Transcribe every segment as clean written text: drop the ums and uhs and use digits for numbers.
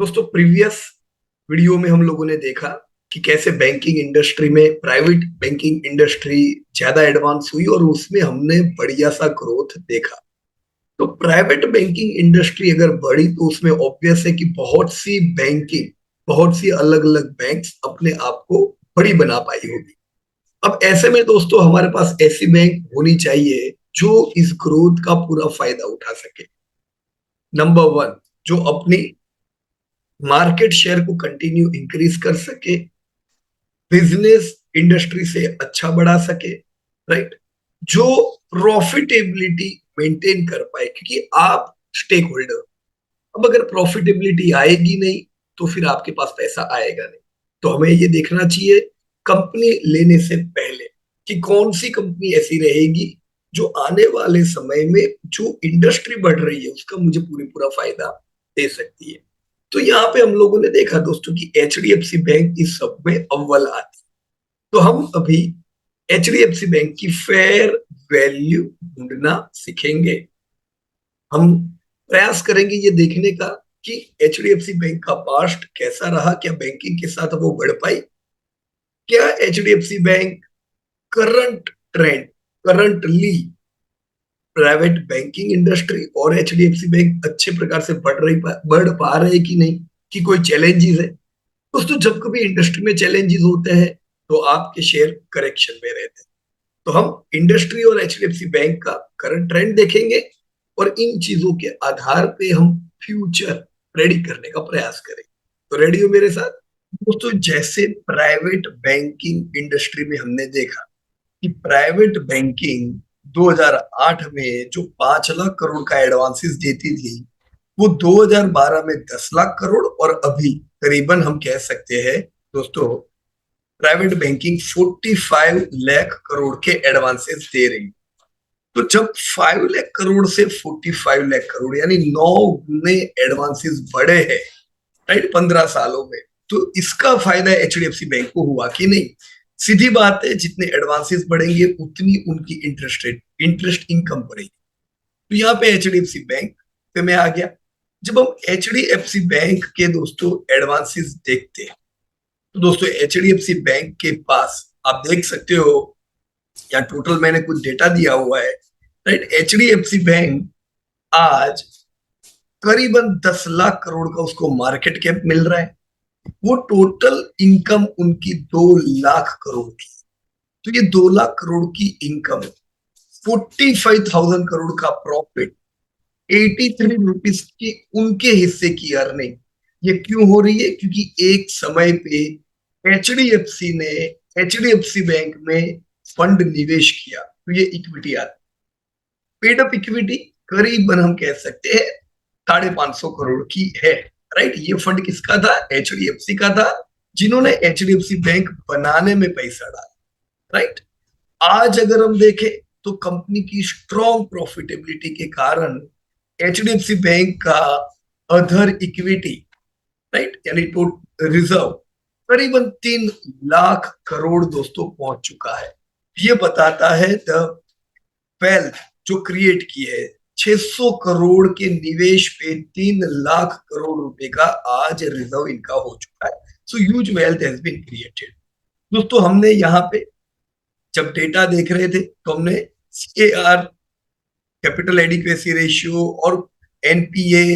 दोस्तों previous video में हम लोगों ने देखा कि कैसे बैंकिंग इंडस्ट्री में प्राइवेट बैंकिंग इंडस्ट्री ज्यादा एडवांस हुई और उसमें हमने बढ़िया सा ग्रोथ देखा। तो प्राइवेट बैंकिंग इंडस्ट्री अगर बढ़ी तो उसमें ऑब्वियस है कि बहुत सी अलग अलग बैंक्स अपने आप को बड़ी बना पाई होगी। अब ऐसे में दोस्तों हमारे पास ऐसी बैंक होनी चाहिए जो इस ग्रोथ का पूरा फायदा उठा सके। नंबर वन, जो अपनी मार्केट शेयर को कंटिन्यू इंक्रीज कर सके, बिजनेस इंडस्ट्री से अच्छा बढ़ा सके, राइट, जो प्रॉफिटेबिलिटी मेंटेन कर पाए, क्योंकि आप स्टेक होल्डर। अब अगर प्रॉफिटेबिलिटी आएगी नहीं तो फिर आपके पास पैसा आएगा नहीं। तो हमें ये देखना चाहिए कंपनी लेने से पहले कि कौन सी कंपनी ऐसी रहेगी जो आने वाले समय में जो इंडस्ट्री बढ़ रही है उसका मुझे पूरी पूरा फायदा दे सकती है। तो यहाँ पे हम लोगों ने देखा दोस्तों कि एचडीएफसी बैंक इस सब में अव्वल आती। तो हम अभी एचडीएफसी बैंक की फेयर वैल्यू ढूंढना सीखेंगे। हम प्रयास करेंगे ये देखने का कि एचडीएफसी बैंक का पास्ट कैसा रहा, क्या बैंकिंग के साथ वो बढ़ पाई, क्या HDFC bank current trend currently private banking industry और एचडीएफसी बैंक अच्छे प्रकार से बढ़ पा रहे कि नहीं, कि कोई चैलेंजेस है। दोस्तों जब कभी इंडस्ट्री में चैलेंजेस होते हैं तो आपके शेयर करेक्शन में रहते हैं। तो हम इंडस्ट्री और एचडीएफसी बैंक का करंट ट्रेंड देखेंगे और इन चीजों के आधार पे हम फ्यूचर प्रेडिक्ट करने का प्रयास करेंगे। तो रेडी हो मेरे साथ? दोस्तों जैसे प्राइवेट बैंकिंग इंडस्ट्री में हमने देखा कि प्राइवेट बैंकिंग 2008 में जो 5 लाख करोड़ का एडवांसेस देती थी वो 2012 में 10 लाख करोड़, और अभी करीबन हम कह सकते हैं दोस्तों प्राइवेट बैंकिंग 45 लाख करोड़ के एडवांसेस दे रही। तो जब 5 लाख करोड़ से 45 लाख करोड़ यानी 9 गुने एडवांसेस बढ़े हैं, राइट, 15 सालों में, तो इसका फायदा एचडीएफसी बैंक को हुआ कि नहीं? सीधी बात है, जितने एडवांसेस बढ़ेंगे उतनी उनकी इंटरेस्ट इनकम बढ़ेगी। तो यहाँ पे एचडीएफसी बैंक पे मैं आ गया। जब हम एचडीएफसी बैंक के दोस्तों एडवांसेस देखते हैं तो दोस्तों एचडीएफसी बैंक के पास आप देख सकते हो, या टोटल मैंने कुछ डेटा दिया हुआ है, राइट। एचडीएफसी बैंक आज करीबन 10 लाख करोड़ का उसको मार्केट कैप मिल रहा है। वो टोटल इनकम उनकी 2 लाख करोड़ की। तो ये 2 लाख करोड़ की इनकम, 45,000 करोड़ का प्रॉफिट, 83 रुपीज की उनके हिस्से की अर्निंग, ये क्यों हो रही है? क्योंकि एक समय पे एचडीएफसी ने एचडीएफसी बैंक में फंड निवेश किया तो ये इक्विटी आती। पेड अप इक्विटी करीबन हम कह सकते हैं 550 करोड़ की है, राइट। ये फंड किसका था? एचडीएफसी का था, जिन्होंने एचडीएफसी बैंक बनाने में पैसा डाला, राइट। आज अगर हम देखें तो कंपनी की स्ट्रॉन्ग प्रॉफिटेबिलिटी के कारण एचडीएफसी बैंक का अदर इक्विटी, राइट, यानी टोटल रिजर्व करीबन 3 लाख करोड़ दोस्तों पहुंच चुका है। ये बताता है द वेल्थ जो क्रिएट की है। 600 करोड़ के निवेश पे 3 लाख करोड़ रुपए का आज रिजर्व इनका हो चुका है। So huge wealth has been created. दोस्तों हमने यहाँ पे जब डेटा देख रहे थे तो हमने सीएआर, कैपिटल एडिक्वेसी रेशियो और एनपीए,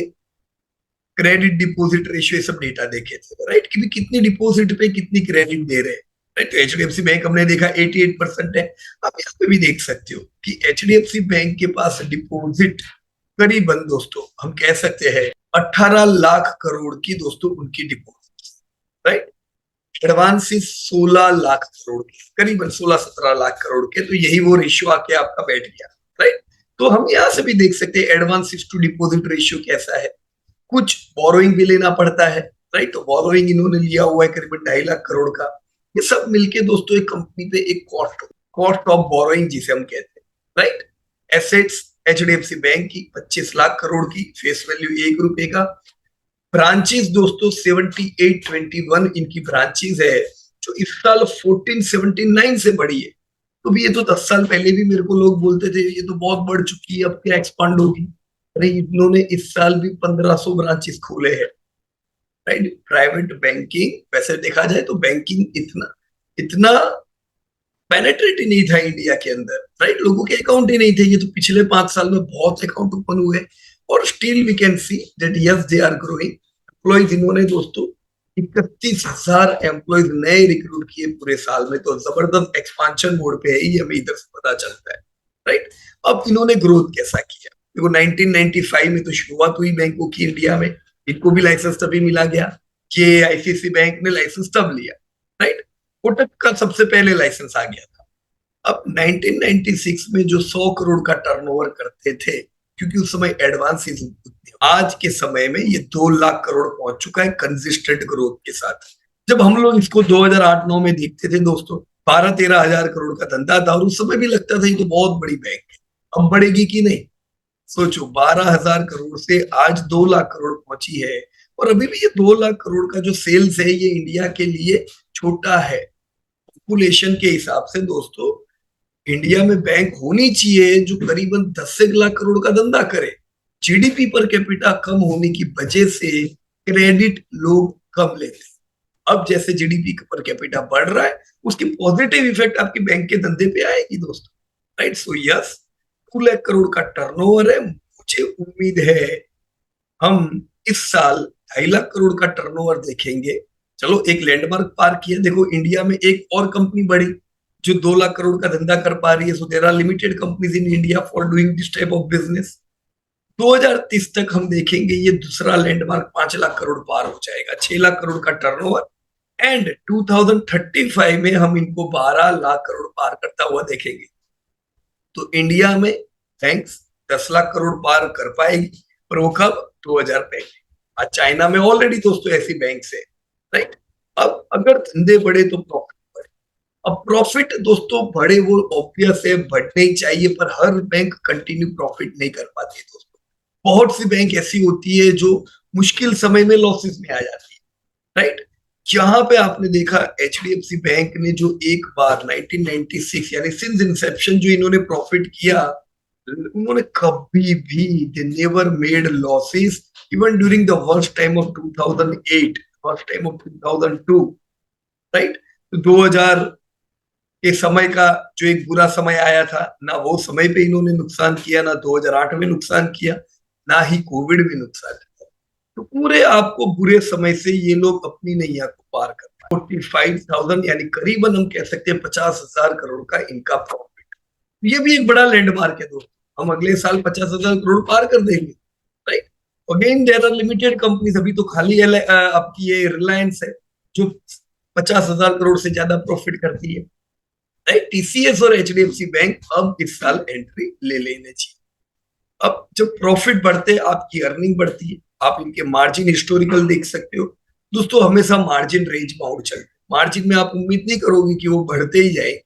क्रेडिट डिपॉजिट रेशियो, ये सब डेटा देखे थे, राइट, कि भी कितनी डिपॉजिट पे कितनी क्रेडिट दे रहे हैं, राइट। तो एचडीएफसी बैंक हमने देखा 88% है। आप यहाँ पे भी देख सकते हो कि एचडीएफसी बैंक के पास डिपॉजिट करीबन दोस्तों हम कह सकते हैं 18 लाख करोड़ की दोस्तों उनकी deposit, right. Advances 16 lakh crore के, करीबन 16-17 लाख करोड़ के। तो यही वो रेशियो आके आपका बैठ गया, राइट। तो हम यहाँ से भी देख सकते हैं एडवांसेस टू डिपॉजिट रेशियो कैसा है। कुछ बोरोइंग भी लेना पड़ता है, राइट। तो बोरोइंग इन्होंने लिया हुआ है करीबन 2.5 लाख करोड़ का। ये सब मिलके दोस्तों एक कंपनी पे एक कॉस्ट ऑफ बोरोइंग जिसे हम कहते हैं, राइट। एसेट्स एचडीएफसी बैंक की 25 लाख करोड़ की, फेस वैल्यू 1 रुपए का। ब्रांचेस दोस्तों 7821 इनकी ब्रांचेस है, जो इस साल 1479 से बढ़ी है। तो भी ये तो 10 साल पहले भी मेरे को लोग बोलते थे ये तो बहुत बढ़ चुकी है, अब क्या एक्सपांड होगी। अरे इन्होंने इस साल भी 1500 ब्रांचेस खोले हैं, राइट। प्राइवेट बैंकिंग, वैसे देखा जाए तो बैंकिंग इतना इतना पेनेट्रेट ही नहीं था इंडिया के अंदर, राइट। लोगों के अकाउंट ही नहीं थे। ये तो पिछले 5 साल में बहुत अकाउंट ओपन हुए, और still we can see that yes they are growing. Employees इन्होंने दोस्तों 31,000 एम्प्लॉयज नए रिक्रूट किए पूरे साल में, तो जबरदस्त एक्सपांशन मोड पे है, ये हमें इधर से पता चलता है, राइट। अब इन्होंने ग्रोथ कैसा किया? देखो 1995 में तो शुरुआत हुई बैंकों की इंडिया में, इनको भी लाइसेंस तभी मिला गया कि आईसीआईसी बैंक ने लाइसेंस तब लिया, राइट। कोटक का सबसे पहले लाइसेंस आ गया था। अब 1996 में जो 100 करोड़ का टर्नओवर करते थे, क्योंकि उस समय एडवांसेस, आज के समय में ये 2 लाख करोड़ पहुंच चुका है कंसिस्टेंट ग्रोथ के साथ। जब हम लोग इसको 2008-9 में देखते थे दोस्तों, 12-13 हजार करोड़ का धंधा था, और उस समय भी लगता था ये तो बहुत बड़ी बैंक है, अब बढ़ेगी कि नहीं। सोचो 12,000 करोड़ से आज 2 लाख करोड़ पहुंची है, और अभी भी ये 2 लाख करोड़ का जो सेल्स है ये इंडिया के लिए छोटा है। पॉपुलेशन के हिसाब से दोस्तों इंडिया में बैंक होनी चाहिए जो करीबन 10 लाख करोड़ का धंधा करे। जीडीपी पर कैपिटा कम होने की वजह से क्रेडिट लोग कम लेते हैं। अब जैसे जीडीपी पर कैपिटा बढ़ रहा है, उसकी पॉजिटिव इफेक्ट आपके बैंक के धंधे पे आएगी दोस्तों, right. So yes, 2 lakh crore का टर्नओवर है। मुझे उम्मीद है हम इस साल 2.5 लाख करोड़ का टर्नओवर देखेंगे। चलो एक लैंडमार्क पार किया। देखो इंडिया में एक और कंपनी बढ़ी जो 2 लाख करोड़ का धंधा कर पा रही है। So there are limited companies in India for doing this type of business. 2030 तक हम देखेंगे ये दूसरा लैंडमार्क 5 लाख करोड़ पार हो जाएगा, 6 लाख करोड़ का टर्नओवर। एंड 2035 में हम इनको 12 लाख करोड़ पार करता हुआ देखेंगे। तो इंडिया में बैंक्स 10 लाख करोड़ पार कर पाएगी, पर वो कब? 2035। आज चाइना में ऑलरेडी दोस्तों ऐसी बैंक्स है, राइट। अब अगर धंधे बढ़े तो प्रॉफिट बढ़े। अब प्रॉफिट दोस्तों बढ़े वो ऑब्वियस है, बढ़ने ही चाहिए, पर हर बैंक कंटिन्यू प्रॉफिट नहीं कर पाती है दोस्तों। बहुत सी बैंक ऐसी होती है जो मुश्किल समय में लॉसेस में आ जाती है, राइट। यहाँ पे आपने देखा एचडीएफसी बैंक ने जो एक बार 1996 यानी सिंस इंसेप्शन जो इन्होंने प्रॉफिट किया, उन्होंने कभी भी they never made losses even during the worst time of 2008, worst time of 2002, right. तो 2000 के समय का जो एक बुरा समय आया था ना, वो समय पे इन्होंने नुकसान किया, ना 2008 में नुकसान किया, ना ही कोविड में नुकसान किया। तो पूरे आपको बुरे समय से ये लोग अपनी नैया को पार कर पाए। 45,000 यानी करीबन हम कह सकते हैं 50,000 करोड़ का इनका प्रॉफिट। ये भी एक बड़ा लैंडमार्क है दोस्तों। हम अगले साल 50,000 करोड़ पार कर देंगे, right. Again there are limited companies, अभी तो खाली आपकी ये रिलायंस है जो 50,000 करोड़ से ज्यादा प्रॉफिट करती है, राइट। टीसीएस और एचडीएफसी बैंक अब इस साल एंट्री ले लेने चाहिए। अब जब प्रॉफिट बढ़ते हैं आपकी अर्निंग बढ़ती है। आप इनके मार्जिन हिस्टोरिकल देख सकते हो दोस्तों, हमेशा मार्जिन रेंज बाउंड चलते हैं। मार्जिन में आप उम्मीद नहीं करोगे कि वो बढ़ते ही जाए।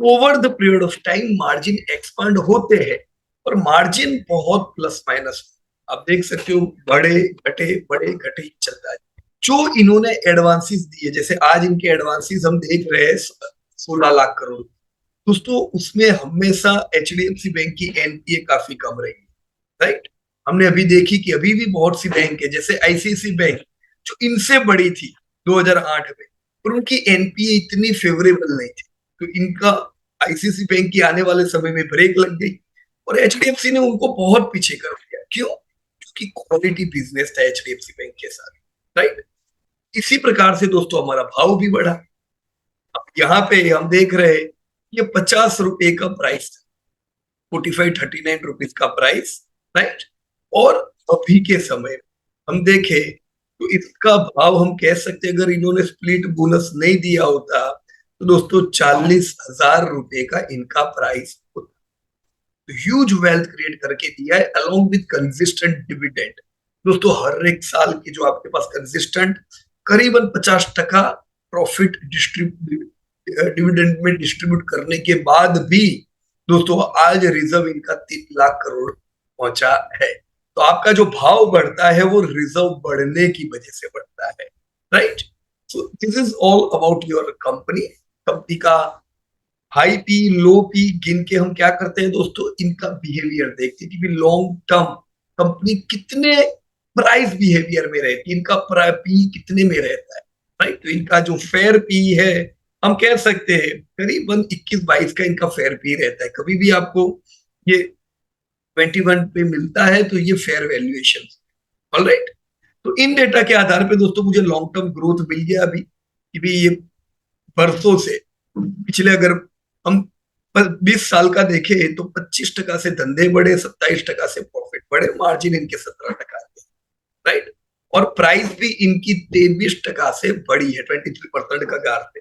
Over the period of time margin expand होते हैं, और मार्जिन बहुत प्लस माइनस आप देख सकते हो, बड़े घटे ही चलता है। जो इन्होंने एडवांसेस दिए, जैसे आज इनके एडवांसेस हम देख रहे हैं 16 लाख करोड़ दोस्तों, उसमें हमेशा एचडीएफसी बैंक की एनपीए काफी कम रही, राइट। हमने अभी देखी कि अभी भी बहुत सी बैंक है जैसे आईसीआईसी बैंक जो इनसे बड़ी थी 2008 में, पर उनकी एनपीए इतनी फेवरेबल नहीं थी। तो इनका आईसीआईसी बैंक की आने वाले समय में ब्रेक लग गई, और एचडीएफसी ने उनको बहुत पीछे कर दिया। क्यों? क्योंकि क्वालिटी बिजनेस था एचडीएफसी बैंक के साथ, राइट। इसी प्रकार से दोस्तों हमारा भाव भी बढ़ा। अब यहाँ पे हम देख रहे हैं ये 50 रुपए का प्राइस, 45-39 रुपीज का प्राइस, राइट। और अभी के समय हम देखें तो इसका भाव हम कह सकते हैं, अगर इन्होंने स्प्लिट बोनस नहीं दिया होता तो दोस्तों 40,000 रुपए का इनका प्राइस होता। तो ह्यूज वेल्थ क्रिएट करके दिया है अलोंग विद कंसिस्टेंट डिविडेंड। दोस्तों हर एक साल की जो आपके पास कंसिस्टेंट करीबन 50% प्रॉफिट डिविडेंड में डिस्ट्रीब्यूट करने के बाद भी दोस्तों आज रिजर्व इनका 3 लाख करोड़ पहुंचा है। तो आपका जो भाव बढ़ता है वो रिजर्व बढ़ने की वजह से बढ़ता है, right. So this is all about your company. Company का हाई पी लो पी गिन के हम क्या करते हैं दोस्तों, इनका बिहेवियर देखते हैं कि लॉन्ग टर्म कंपनी कितने प्राइस बिहेवियर में रहती है, इनका पी कितने में रहता है, राइट। तो इनका जो फेयर पी है, हम कह सकते हैं करीबन 21-22 का इनका फेयर पी रहता है। कभी भी आपको ये 21 पे मिलता है तो ये फेयर वैल्यूएशन, ऑलराइट। तो इन डेटा के आधार पे दोस्तों मुझे लॉन्ग टर्म ग्रोथ मिल गया अभी, कि भी ये बरसों से पिछले, अगर हम 20 साल का देखें तो 25% से धंधे बढ़े, 27% से प्रॉफिट बढ़े, मार्जिन इनके 17%, राइट। और प्राइस भी इनकी 23% से बढ़ी है, 23% का गार थे।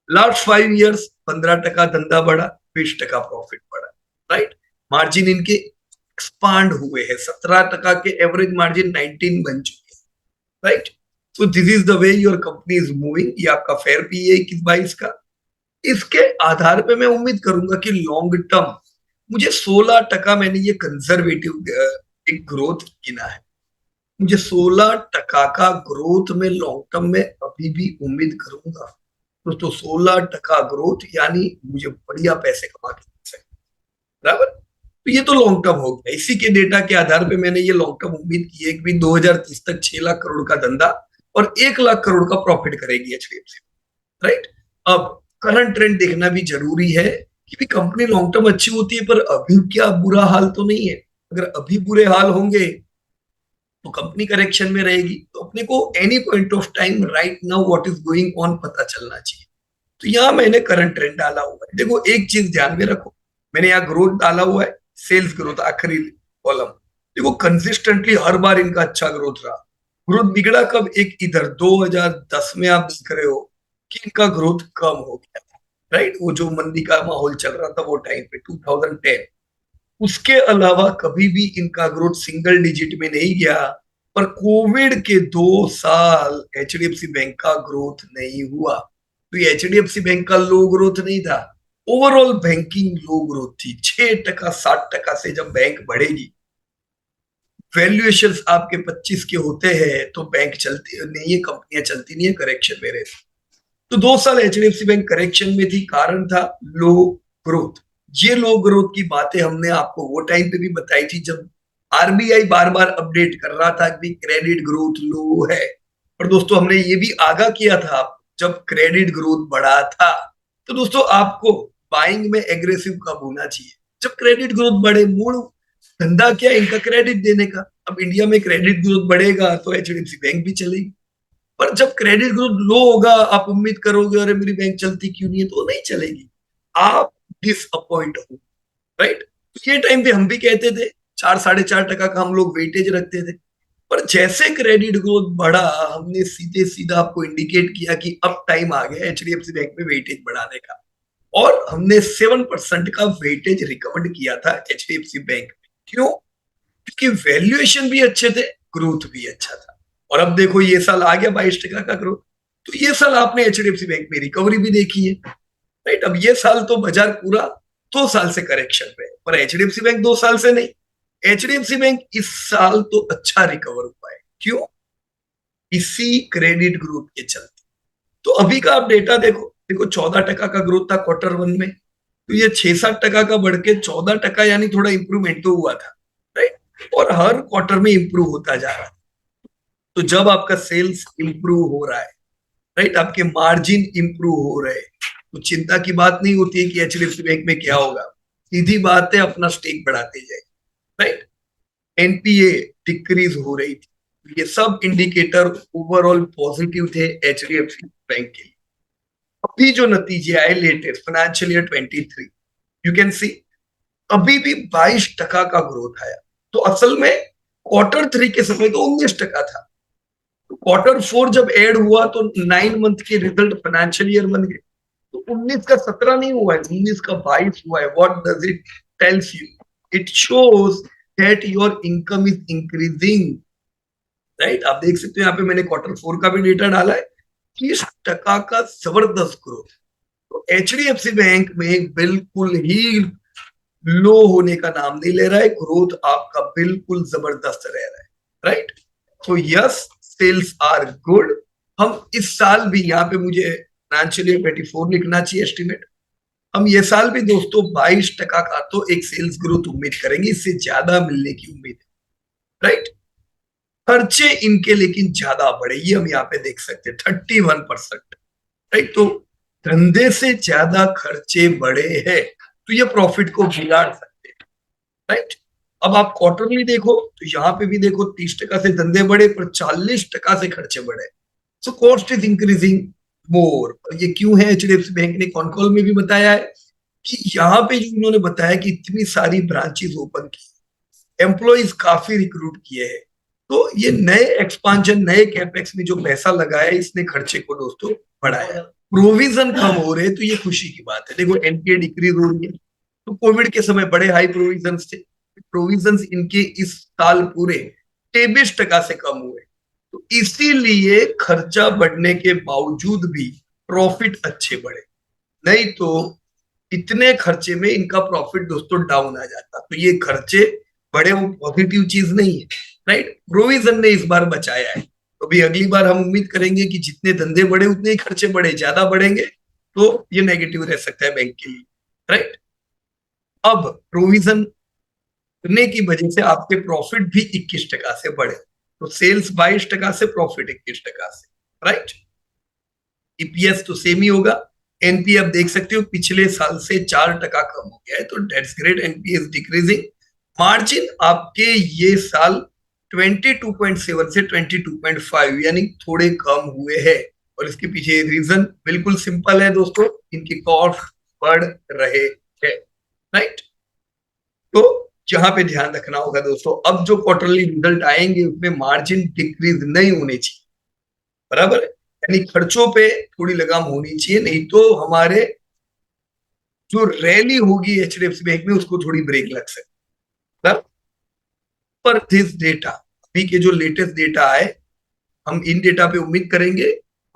लास्ट 5 ईयर्स 15% धंधा बढ़ा, 20% प्रॉफिट बढ़ा, राइट। मार्जिन इनके एक्सपांड हुए हैं, 17% के एवरेज मार्जिन 19 बन चुके हैं, right. So this is the way your company is moving. ये आपका फेयर पी है 21-22 का। इसके आधार पे मैं उम्मीद करूंगा कि लॉन्ग टर्म मुझे 16% मैंने ये कंजर्वेटिव एक ग्रोथ गिना है। मुझे 16% का ग्रोथ में लॉन्ग टर्म में अभी भी उम्मीद करूंगा दोस्तों। 16% ग्रोथ यानी मुझे बढ़िया पैसे कमा के दे सकते, बराबर। तो ये तो लॉन्ग टर्म हो गया। इसी के डेटा के आधार पे मैंने ये लॉन्ग टर्म उम्मीद की है कि 2030 तक 6 लाख करोड़ का धंधा और 1 लाख करोड़ का प्रॉफिट करेगी एचडीएफसी, राइट। अब करंट ट्रेंड देखना भी जरूरी है कि भी कंपनी लॉन्ग टर्म अच्छी होती है, पर अभी क्या बुरा हाल तो नहीं है। अगर अभी बुरे हाल होंगे तो कंपनी करेक्शन में रहेगी, तो अपने को any point of time right now what is going on पता चलना चाहिए। तो यहाँ मैंने करंट ट्रेंड डाला हुआ है। देखो एक चीज ध्यान में रखो, मैंने यहाँ ग्रोथ डाला हुआ है, सेल्स ग्रोथ आखिरी कॉलम। देखो कंसिस्टेंटली हर बार इनका अच्छा ग्रोथ रहा। ग्रोथ बिगड़ा कब? एक इधर 2010 में आप देख रहे हो कि इनका ग्रोथ कम हो गया था, राइट। वो जो मंदी का माहौल चल रहा था वो टाइम पे 2010। उसके अलावा कभी भी इनका ग्रोथ सिंगल डिजिट में नहीं गया। पर कोविड के 2 साल एचडीएफसी बैंक का ग्रोथ नहीं हुआ। तो ये एचडीएफसी बैंक का लो ग्रोथ नहीं था, ओवरऑल बैंकिंग लो ग्रोथ थी। 6%, 7% से जब बैंक बढ़ेगी, वैल्यूएशन आपके 25 के होते हैं, तो बैंक चलती नहीं है, कंपनियां चलती नहीं है, करेक्शन में रहती। तो 2 साल एचडीएफसी बैंक करेक्शन में थी, कारण था लो ग्रोथ। ये लो ग्रोथ की बातें हमने आपको वो टाइम पे भी बताई थी जब आरबीआई बार बार अपडेट कर रहा था कि क्रेडिट ग्रोथ लो है। और दोस्तों हमने ये भी आगाह किया था जब क्रेडिट ग्रोथ बढ़ा था। तो दोस्तों आपको बाइंग में एग्रेसिव कब होना चाहिए? जब क्रेडिट ग्रोथ बढ़े। मूल धंधा क्या है इनका? क्रेडिट देने का। अब इंडिया में क्रेडिट ग्रोथ बढ़ेगा तो एचडीएफसी बैंक भी चलेगी। पर जब क्रेडिट ग्रोथ लो होगा, आप उम्मीद करोगे अरे मेरी बैंक चलती क्यों नहीं है, तो नहीं चलेगी, आप डिसअपॉइंट हो, राइट। ये टाइम पे हम भी कहते थे 4-4.5% का हम लोग वेटेज रखते थे। पर जैसे क्रेडिट ग्रोथ बढ़ा, हमने सीधे सीधा आपको इंडिकेट किया कि अब टाइम आ गया एचडीएफसी बैंक में वेटेज बढ़ाने का। और हमने 7% का वेटेज रिकमेंड किया था एचडीएफसी बैंक में। क्यों? क्योंकि वैल्यूएशन भी अच्छे थे, ग्रोथ भी अच्छा था। और अब देखो ये साल आ गया 22% का ग्रोथ। तो ये साल आपने एचडीएफसी बैंक में रिकवरी भी देखी है, राइट। अब ये साल तो बाजार पूरा 2 साल से करेक्शन पे है, पर एचडीएफसी बैंक 2 साल से नहीं। एचडीएफसी बैंक इस साल तो अच्छा रिकवर हुआ है। क्यों? इसी क्रेडिट ग्रोथ के चलते। तो अभी का आप डेटा देखो, देखो 14% का ग्रोथ था Q1 में, तो ये 6-7% का बढ़ के 14%, यानी थोड़ा इंप्रूवमेंट तो हुआ था, राइट। और हर क्वार्टर में इंप्रूव होता जा रहा है। तो जब आपका सेल्स इंप्रूव हो रहा है, राइट, आपके मार्जिन इंप्रूव हो रहे हैं, तो चिंता की बात नहीं होती है कि एचडीएफसी बैंक में क्या होगा। सीधी बात है, अपना स्टेक बढ़ाते जाए, राइट। एनपीए डिक्रीज हो रही थी। ये सब इंडिकेटर ओवरऑल पॉजिटिव थे एचडीएफसी बैंक के लिए। अभी जो नतीजे आए latest financial year 23, you can see अभी भी 22% का ग्रोथ आया। तो असल में Q3 के समय तो 19% था। Q4 जब एड हुआ तो 9 मंथ के रिजल्ट फाइनेंशियल ईयर बन गए। तो 19 का 17 नहीं हुआ है, 19 का 22 हुआ है। What does it tells you? It shows that your income is increasing, right. आप देख सकते हो यहाँ पे मैंने Q4 का भी डेटा डाला है, 30% का जबरदस्त ग्रोथ। तो एचडीएफसी बैंक में बिल्कुल ही लो होने का नाम नहीं ले रहा है, ग्रोथ आपका बिल्कुल जबरदस्त रह रहा है, राइट। तो यस, सेल्स आर गुड। हम इस साल भी यहाँ पे मुझे फाइनेंशियल ईयर 24 लिखना चाहिए एस्टिमेट। हम ये साल भी दोस्तों 22% का तो एक सेल्स ग्रोथ उम्मीद करेंगे, इससे ज्यादा मिलने की उम्मीद है, राइट। खर्चे इनके लेकिन ज्यादा बढ़े, ये हम यहाँ पे देख सकते हैं 31%। राइट, तो धंधे से ज्यादा खर्चे बढ़े हैं, तो ये प्रॉफिट को बिगाड़ सकते हैं। राइट, अब आप क्वार्टरली देखो तो यहाँ पे भी देखो 30% से धंधे बढ़े पर 40% से खर्चे बढ़े। सो कॉस्ट इज इंक्रीजिंग मोर। ये क्यों है, एचडीएफसी बैंक ने कॉन कॉल में भी बताया है कि यहाँ पे जो इन्होंने बताया कि इतनी सारी ब्रांचेस ओपन की, एम्प्लॉयज काफी रिक्रूट किए हैं, तो ये नए एक्सपांशन नए कैपेक्स में जो पैसा लगाया है इसने खर्चे को दोस्तों बढ़ाया। प्रोविजन कम हो रहे, तो ये खुशी की बात है। देखो एनपीए डिक्रीज हो रही है, तो कोविड के समय बड़े हाई प्रोविजन थे, प्रोविजन इनके इस साल पूरे 23% से कम हुए, तो इसीलिए खर्चा बढ़ने के बावजूद भी प्रॉफिट अच्छे बढ़े। नहीं तो इतने खर्चे में इनका प्रॉफिट दोस्तों डाउन आ जाता। तो ये खर्चे बड़े वो पॉजिटिव चीज नहीं है। राइट, प्रोविजन ने इस बार बचाया है, तो भी अगली बार हम उम्मीद करेंगे कि जितने धंधे बढ़े उतने ही खर्चे बढ़े, ज्यादा बढ़ेंगे तो ये नेगेटिव रह सकता है बैंक के लिए। राइट, अब प्रोविजन करने की वजह से आपके प्रॉफिट भी 21% से बढ़े, तो सेल्स 22% से, प्रॉफिट 21% से। राइट, ईपीएस तो सेम ही होगा। एनपी आप देख सकते हो पिछले साल से 4% कम हो गया है, तो that's great, NPS decreasing. Margin आपके ये साल 22.7 से 22.5 यानी थोड़े कम हुए हैं, और इसके पीछे रीजन बिल्कुल सिंपल है दोस्तों, इनकी कॉस्ट बढ़ रहे हैं। राइट, तो जहां पे ध्यान रखना होगा दोस्तों, अब जो क्वार्टरली रिजल्ट आएंगे उसमें मार्जिन डिक्रीज नहीं होने चाहिए, बराबर है, यानी खर्चों पे थोड़ी लगाम होनी चाहिए, नहीं तो हमारे जो रैली होगी एचडीएफसी बैंक में उसको थोड़ी ब्रेक लग सकती है। पर दिस डेटा, अभी के जो लेटेस्ट डेटा आए, हम इन डेटा पे उम्मीद करेंगे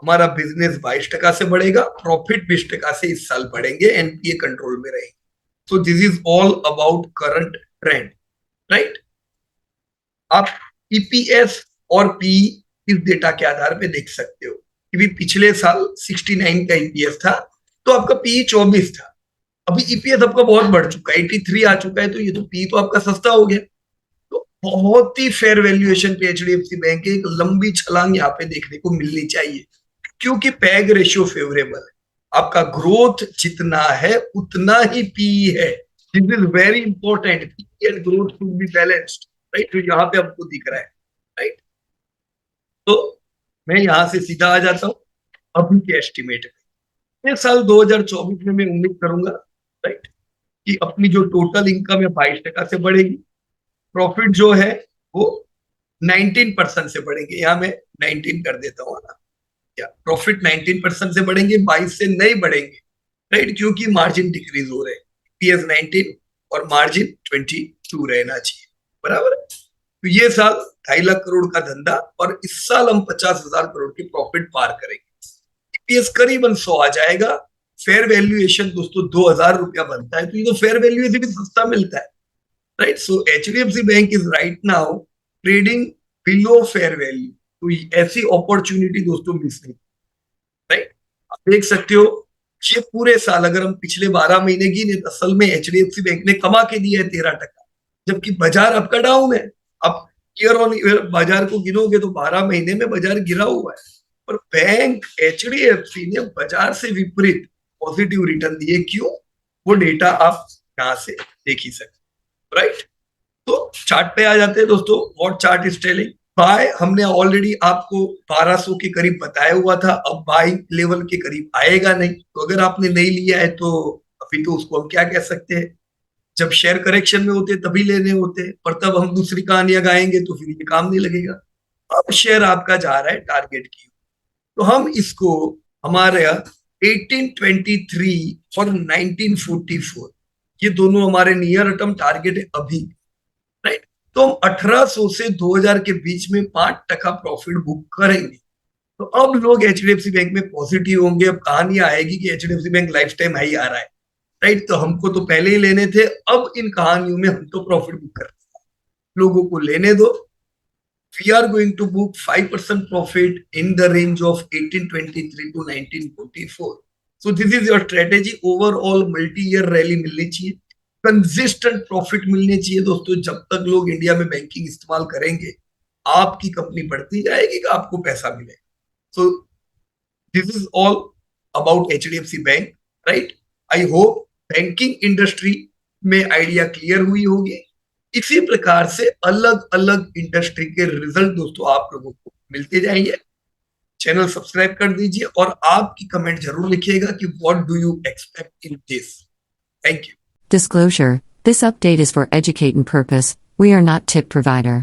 हमारा बिजनेस 22% से बढ़ेगा, प्रॉफिट 20% से इस साल बढ़ेंगे, एनपीए कंट्रोल में रहेंगे। So this is all about current trend. Right, आप ईपीएस और पी इस डेटा के आधार पे देख सकते हो कि भी पिछले साल 69 का ईपीएस था, तो आपका पी 24 था। अभी ईपीएस आपका बहुत बढ़ चुका है, 83 आ चुका है, तो ये तो पी तो आपका सस्ता हो गया। तो बहुत ही फेयर वैल्यूएशन पे एचडीएफसी बैंक एक लंबी छलांग यहाँ पे देखने को मिलनी चाहिए, क्योंकि पैग रेशियो फेवरेबल है। आपका ग्रोथ जितना है उतना ही पी है। This is very important, P and growth should be balanced. Right, तो यहाँ पे आपको दिख रहा है। राइट, तो मैं यहां से सीधा आ जाता हूँ अभी के एस्टिमेट में। इस साल 2024 में मैं उम्मीद करूंगा, राइट, कि अपनी जो टोटल इनकम है 22% से बढ़ेगी, प्रॉफिट जो है वो 19% से बढ़ेंगे, यहाँ मैं 19 कर देता हूँ ना, क्या प्रॉफिट 19% से बढ़ेंगे, 22 से नहीं बढ़ेंगे। राइट, क्योंकि मार्जिन डिक्रीज हो रहे हैं, पीएस 19 और मार्जिन 22 रहना चाहिए, बराबर है। तो ये साल 2.5 लाख करोड़ का धंधा, और इस साल हम 50,000 करोड़ की प्रॉफिट पार करेंगे, ईपीएस करीबन 100 आ जाएगा। फेयर वैल्यूएशन दोस्तों 2,000 रुपया बनता है, तो ये तो फेयर वैल्यू से भी सस्ता मिलता है। Right, so HDFC bank is right now trading below fair value, तो ऐसी अपॉर्चुनिटी दोस्तों मिस नहीं। राइट, आप देख सकते हो ये पूरे साल अगर हम पिछले 12 महीने गिने तो असल में एचडीएफसी बैंक ने कमा के दिया है 13%, जबकि बाजार आपका डाउन है। आप ईयर ऑन ईयर बाजार को गिनोगे तो 12 महीने में बाजार गिरा हुआ है, पर बैंक एचडीएफसी ने बाजार से विपरीत पॉजिटिव रिटर्न दिए। क्यों, वो डेटा आप यहां से देख ही सकते। राइट, तो चार्ट पे आ जाते हैं दोस्तों, what chart is telling. By हमने ऑलरेडी आपको 1200 के करीब बताया हुआ था, अब बाइंग लेवल के करीब आएगा नहीं, तो अगर आपने नहीं लिया है तो अभी तो उसको हम क्या कह सकते हैं, जब शेयर करेक्शन में होते तभी लेने होते, पर तब हम दूसरी कहानियां गाएंगे तो फिर ये काम नहीं लगेगा। अब शेयर आपका जा रहा है टारगेट की, तो हम इसको हमारे 1823 और 1944 ये दोनों हमारे नियर टर्म टारगेट है अभी। राइट, तो हम 1800 से 2000 के बीच में 5% प्रॉफिट बुक करेंगे, तो अब लोग एचडीएफसी बैंक में पॉजिटिव होंगे। अब कहानी आएगी कि HDFC bank life time high आ रहा है। राइट, तो हमको तो पहले ही लेने थे, अब इन कहानियों में हम तो प्रॉफिट बुक करते हैं, लोगों को लेने दो। we are going to book 5% profit in the range of 1823 to 1944. So this is your strategy. Overall multi-year rally मिलनी चाहिए, कंसिस्टेंट प्रॉफिट मिलने चाहिए दोस्तों। जब तक लोग इंडिया में बैंकिंग इस्तेमाल करेंगे आपकी कंपनी बढ़ती जाएगी कि आपको पैसा मिलेगा। So this is all about HDFC bank, right. I hope banking industry में आइडिया क्लियर हुई होगी। इसी प्रकार से अलग अलग इंडस्ट्री के रिजल्ट दोस्तों आप लोगों को मिलते जाएंगे। चैनल सब्सक्राइब कर दीजिए और आपकी कमेंट जरूर लिखिएगा कि what do you expect in this. Thank you. Disclosure: this update is for educating purpose. We are not tip provider.